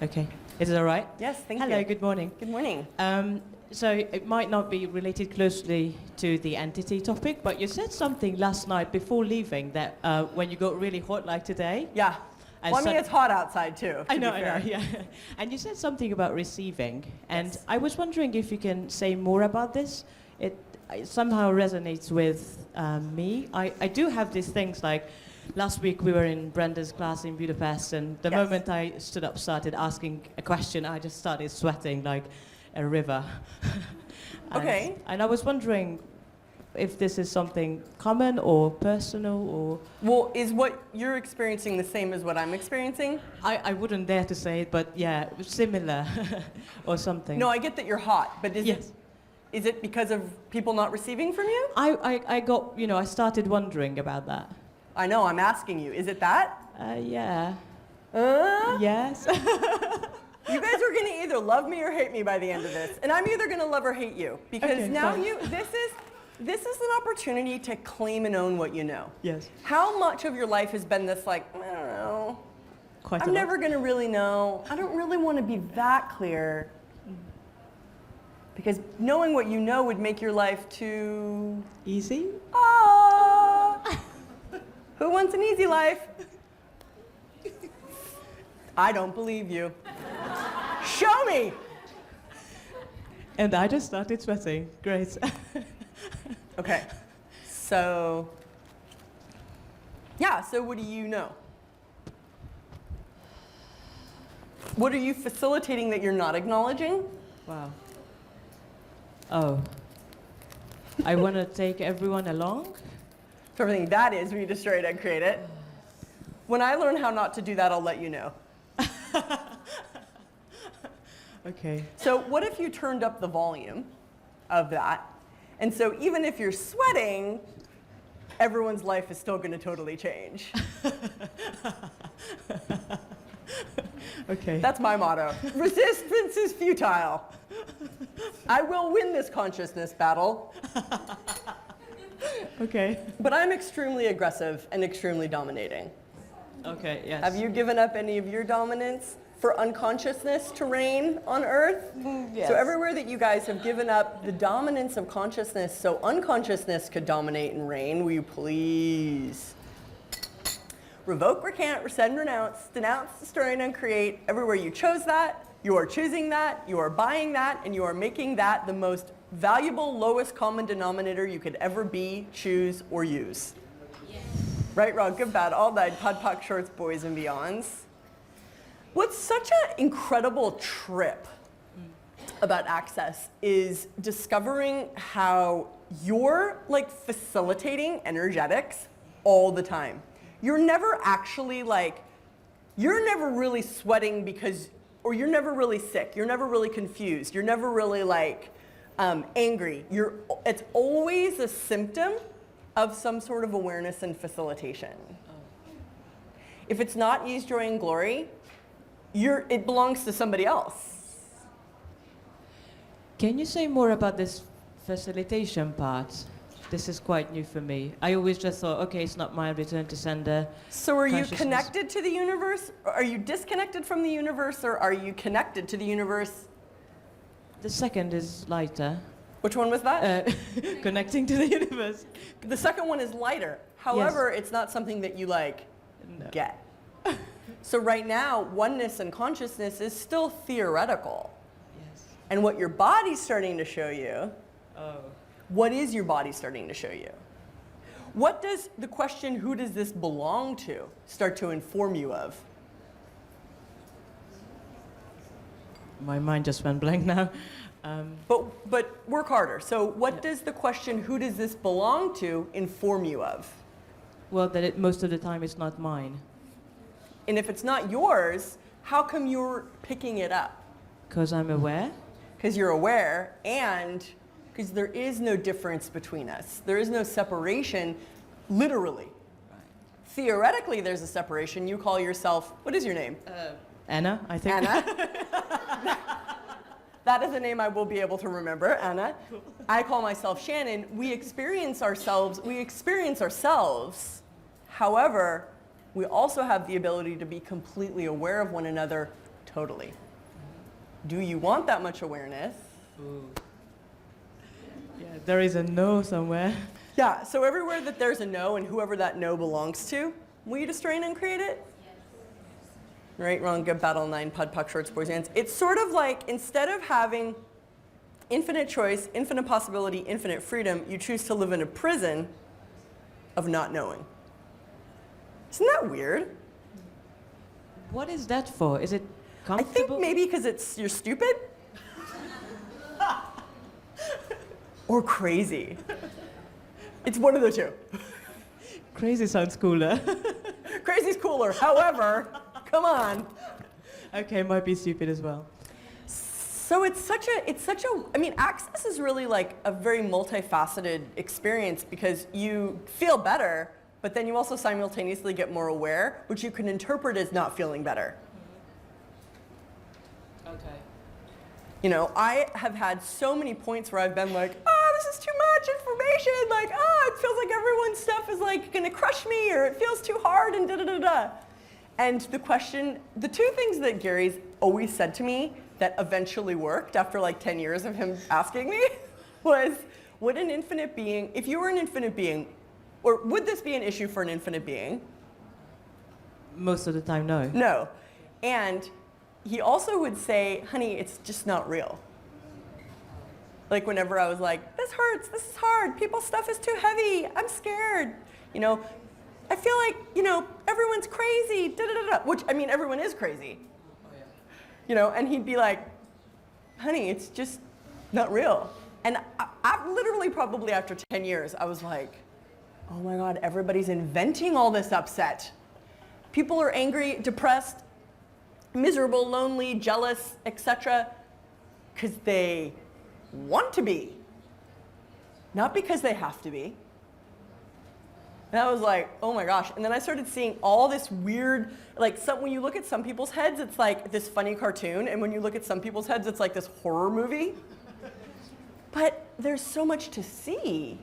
Okay. Is it all right? Yes, thank you. Hello, good morning. Good morning. So it might not be related closely to the entity topic, but you said something last night before leaving that when you got really hot like today. Yeah. Well, I mean, it's hot outside too. I know, yeah. And you said something about receiving, and yes. I was wondering if you can say more about this. It somehow resonates with me. I do have these things like, last week we were in Brenda's class in Budapest, and the moment I stood up, started asking a question, I just started sweating like a river. Okay. And I was wondering if this is something common or personal or... Well, is what you're experiencing the same as what I'm experiencing? I wouldn't dare to say it, but yeah, similar or something. No, I get that you're hot, but is it because of people not receiving from you? I got, I started wondering about that. I know, I'm asking you. Is it that? Yeah. Yes. You guys are going to either love me or hate me by the end of this. And I'm either going to love or hate you. Because now this is an opportunity to claim and own what you know. Yes. How much of your life has been this like, I don't know. I'm never going to really know. I don't really want to be that clear. Because knowing what you know would make your life too... easy? Who wants an easy life? I don't believe you. Show me! And I just started sweating. Great. Okay. So what do you know? What are you facilitating that you're not acknowledging? Wow. Oh. I want to take everyone along? For everything that is, we destroy it and create it. When I learn how not to do that, I'll let you know. Okay. So what if you turned up the volume of that? And so even if you're sweating, everyone's life is still going to totally change. Okay. That's my motto. Resistance is futile. I will win this consciousness battle. Okay. But I'm extremely aggressive and extremely dominating. Okay, yes. Have you given up any of your dominance for unconsciousness to reign on Earth? Yes. So everywhere that you guys have given up the dominance of consciousness so unconsciousness could dominate and reign, will you please revoke, recant, rescind, renounce, denounce, destroy, and uncreate? Everywhere you chose that, you are choosing that, you are buying that, and you are making that the most valuable, lowest common denominator you could ever be, choose, or use. Yes. Right, wrong, good, bad, all that, pod, poc, shorts, boys, and beyonds. What's such an incredible trip about access is discovering how you're like facilitating energetics all the time. You're never actually like, you're never really sweating because, or you're never really sick, you're never really confused, you're never really like angry. It's always a symptom of some sort of awareness and facilitation. If it's not ease, joy, and glory, it belongs to somebody else. Can you say more about this facilitation part? This is quite new for me. I always just thought, okay, it's not my return to sender. So are you connected to the universe? Are you disconnected from the universe, or are you connected to the universe? The second is lighter. Which one was that? Connecting to the universe. The second one is lighter. However, it's not something that you get. So right now, oneness and consciousness is still theoretical. Yes. And what your body's starting to show you, what is your body starting to show you? What does the question, who does this belong to, start to inform you of? My mind just went blank now. But work harder. So what does the question, who does this belong to, inform you of? Well, that most of the time it's not mine. And if it's not yours, how come you're picking it up? Because I'm aware? Because you're aware, and because there is no difference between us. There is no separation, literally. Right. Theoretically, there's a separation. You call yourself, what is your name? Anna, I think. Anna. That is a name I will be able to remember, Anna. Cool. I call myself Shannon. We experience ourselves. However, we also have the ability to be completely aware of one another Totally. Do you want that much awareness? Yeah, there is a no somewhere. Yeah, so everywhere that there's a no and whoever that no belongs to, will you destroy and uncreate it? Yes. Right, wrong, good, battle, 9, pud, puck, shorts, boys, hands. It's sort of like, instead of having infinite choice, infinite possibility, infinite freedom, you choose to live in a prison of not knowing. Isn't that weird? What is that for? Is it comfortable? I think maybe because you're stupid or crazy. It's one of the two. Crazy sounds cooler. Crazy's cooler. However, come on. Okay, might be stupid as well. So it's such a, I mean, access is really like a very multifaceted experience because you feel better, but then you also simultaneously get more aware, which you can interpret as not feeling better. Okay. You know, I have had so many points where I've been like, oh, this is too much information. Like, oh, it feels like everyone's stuff is like gonna crush me, or it feels too hard, and da-da-da-da. And the two things that Gary's always said to me that eventually worked after like 10 years of him asking me was, would an infinite being, if you were an infinite being, or would this be an issue for an infinite being? Most of the time, no. No. And he also would say, honey, it's just not real. Like whenever I was like, this hurts, this is hard, people's stuff is too heavy, I'm scared. You know, I feel like, you know, everyone's crazy, da-da-da-da, which, I mean, everyone is crazy. You know, and he'd be like, honey, it's just not real. And I literally probably after 10 years, I was like, oh my God, everybody's inventing all this upset. People are angry, depressed, miserable, lonely, jealous, etc., because they want to be, not because they have to be. And I was like, oh my gosh. And then I started seeing all this weird, like when you look at some people's heads, it's like this funny cartoon. And when you look at some people's heads, it's like this horror movie. But there's so much to see.